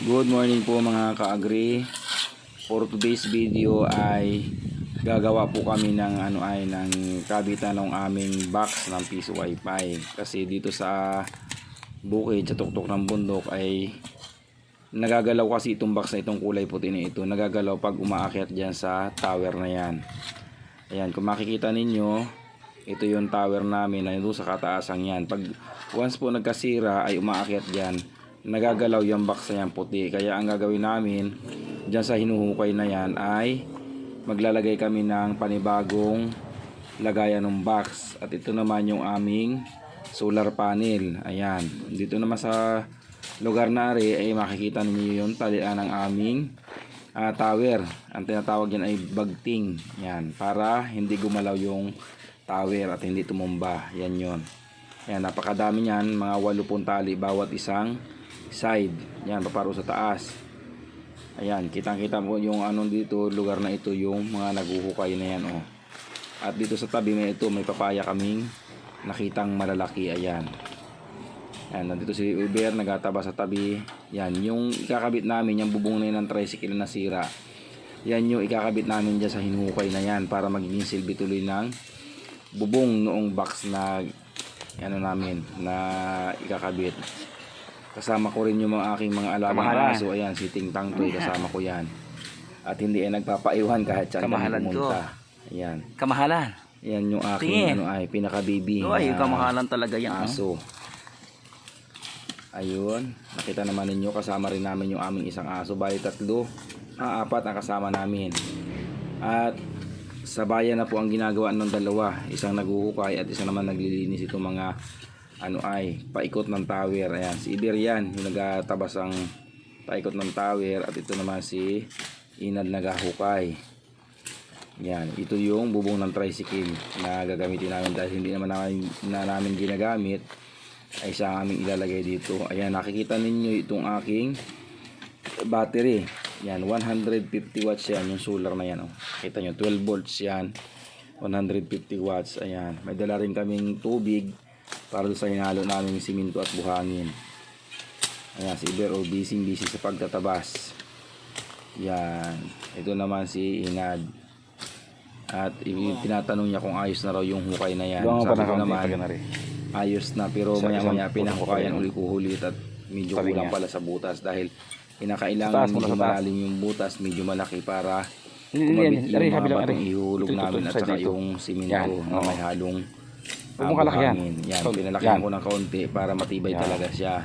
Good morning po mga ka-agri. For today's video ay gagawa po kami ng ng kabitan ng aming box ng piso wifi. Kasi dito sa bukid, sa tuktok ng bundok ay nagagalaw kasi itong box na itong kulay puti na ito. Nagagalaw pag umaakyat dyan sa tower na yan. Ayan, kung makikita ninyo, ito yung tower namin na doon sa kataasan yan. Pag once po nagkasira ay umaakyat dyan, nagagalaw yung box na yan puti. Kaya ang gagawin namin dyan sa hinuhukay na yan ay maglalagay kami ng panibagong lagayan ng box. At ito naman yung aming solar panel. Ayan, dito naman sa lugar na ay makikita niyo yung talian ng aming tower. Ang tinatawag yan ay bagting. Yan, para hindi gumalaw yung tower at hindi tumumba. Yan yun. Yan, napakadami niyan, mga 80 tali bawat isang side. Yan, paparo sa taas. Ayan, kitang-kita mo yung dito, lugar na ito, yung mga naguhukay na yan, oh. At dito sa tabi may papaya kaming nakitang malalaki. Ayan. Ayan, nandito si Uber, nagataba sa tabi. Yan, yung ikakabit namin, yung bubong na yun ng tricycle na sira. Yan yung ikakabit namin dyan sa hinuhukay na yan para magiging silbi tuloy ng bubong noong box na namin na ikakabit. Kasama ko rin yung mga aking mga alagang aso. Ayan, si Ting Tang Toy, kasama ko yan. At hindi ay nagpapaiwan kahit saan kami pumunta. Ayan. Kamahalan. Yan yung aking pinaka-baby. Ay, kamahalan talaga yan. Aso. Ayun, nakita naman ninyo, kasama rin namin yung aming isang aso. Bali apat ang kasama namin. At sa bayan na po ang ginagawa ng dalawa. Isang naguhukay at isang naman naglilinis itong mga paikot ng tower. Ayan, si Iber yan, yung nagatabas ang paikot ng tower. At ito naman si Inad nagahukay. Yan, ito yung bubong ng tricycle na gagamitin namin dahil hindi naman namin ginagamit. Ay siya aming ilalagay dito. Ayan, nakikita ninyo itong aking battery. Yan, 150 watts yan, yung solar na yan, oh. Kita nyo, 12 volts yan, 150 watts. Ayan, may dala rin kaming tubig para doon sa hinalo namin siminto at buhangin. Ayan, si Iber, busy sa pagtatabas. Yan, ito naman si Inad. At tinatanong niya kung ayos na raw yung hukay na yan. Sabi ko naman, ayos na, pero maya pinahukayan ulit at medyo kulang pala sa butas dahil kinakailangan medyo malalim yung butas, medyo malaki para kumabit yung mga batong ihulog namin at saka yung siminto na may halong buhangin. Yan, pinalakihan ko ng kaunti para matibay talaga siya.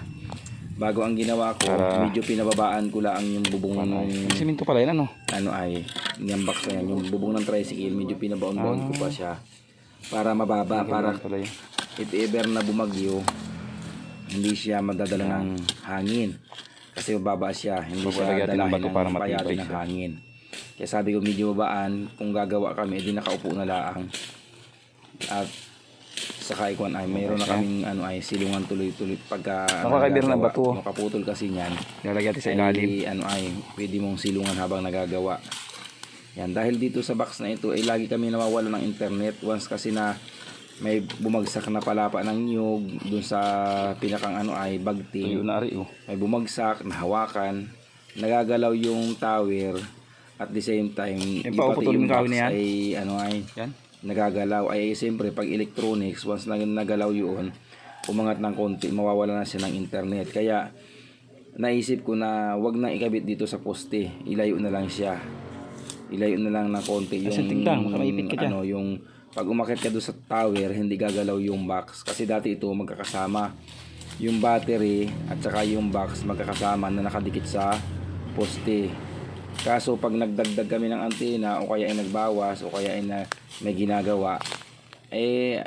Bago ang ginawa ko, medyo pinababaan ko lang yung bubong ng siminto pala yan, yung box na yan, yung bubong ng tricycle, medyo pinabaon-baon ko pa siya para mababa, para if ever na bumagyo hindi siya madadala ng hangin kasi mababa siya, hindi siya dalahin ng payatin ng hangin. Kaya sabi ko medyo babaan, kung gagawa kami edi nakaupo na lang. At saka mayroon na kaming silungan tuloy-tuloy pagka makaputol kasi niyan, lalagyan sa ilalim pwede mong silungan habang nagagawa yan. Dahil dito sa box na ito ay lagi kami nawawala ng internet once kasi na may bumagsak na palapa ng niyog dun sa pinakang bagting. May bumagsak, nahawakan, nagagalaw yung tower at the same time pati yung box ay nagagalaw. Ay siyempre pag electronics once nagalaw yun, umangat ng konti, mawawala na siya ng internet. Kaya naisip ko na wag na ikabit dito sa poste, ilayo na lang siya, ilayo na lang ng konti yung yung pag umakyat ka doon sa tower, hindi gagalaw yung box. Kasi dati ito magkakasama. Yung battery at saka yung box magkakasama na nakadikit sa poste. Kaso pag nagdagdag kami ng antena o kaya ay nagbawas o kaya ay may ginagawa,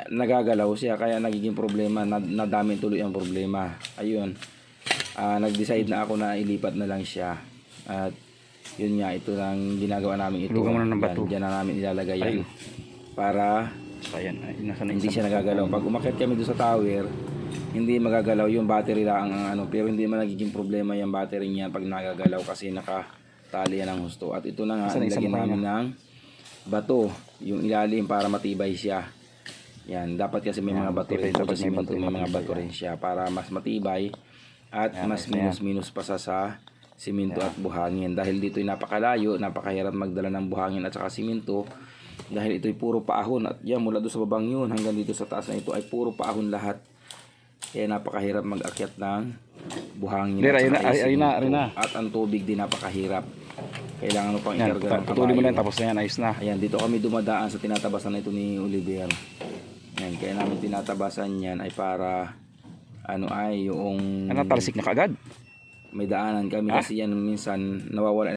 nagagalaw siya. Kaya nagiging problema, nadami tuloy ang problema. Ayun, nag-decide na ako na ilipat na lang siya. At yun nga, ito lang ginagawa namin ito. Diyan na namin ilalagay yan para hindi siya nagagalaw. Pag umakyat kami doon sa tower, hindi magagalaw yung battery lang pero hindi man nagiging problema yung battery niya pag nagagalaw kasi nakatali yan ng husto. At ito na nga, nilagyan namin ng bato yung ilalim para matibay siya. Yan, dapat kasi may mga bato rin sa simento, may mga bato rin siya para mas matibay at mas minus pa sa simento at buhangin. Dahil dito'y napakalayo, napakahirap magdala ng buhangin at saka simento. Dahil ito'y puro paahon at yan mula doon sa babang yun hanggang dito sa taas na ito ay puro paahon lahat. Kaya napakahirap mag-akyat ng buhangin at saka simento. At ang tubig din napakahirap. Kailangan mo pang ikarga ng patuloy mo lang tapos na yan, ayos na. Ayan, dito kami dumadaan sa tinatabasan na ito ni Oliver. Ayan, kaya namin tinatabasan yan ay para ano ay yung Talsik na kaagad. may daanan kami kasi yan minsan nawawala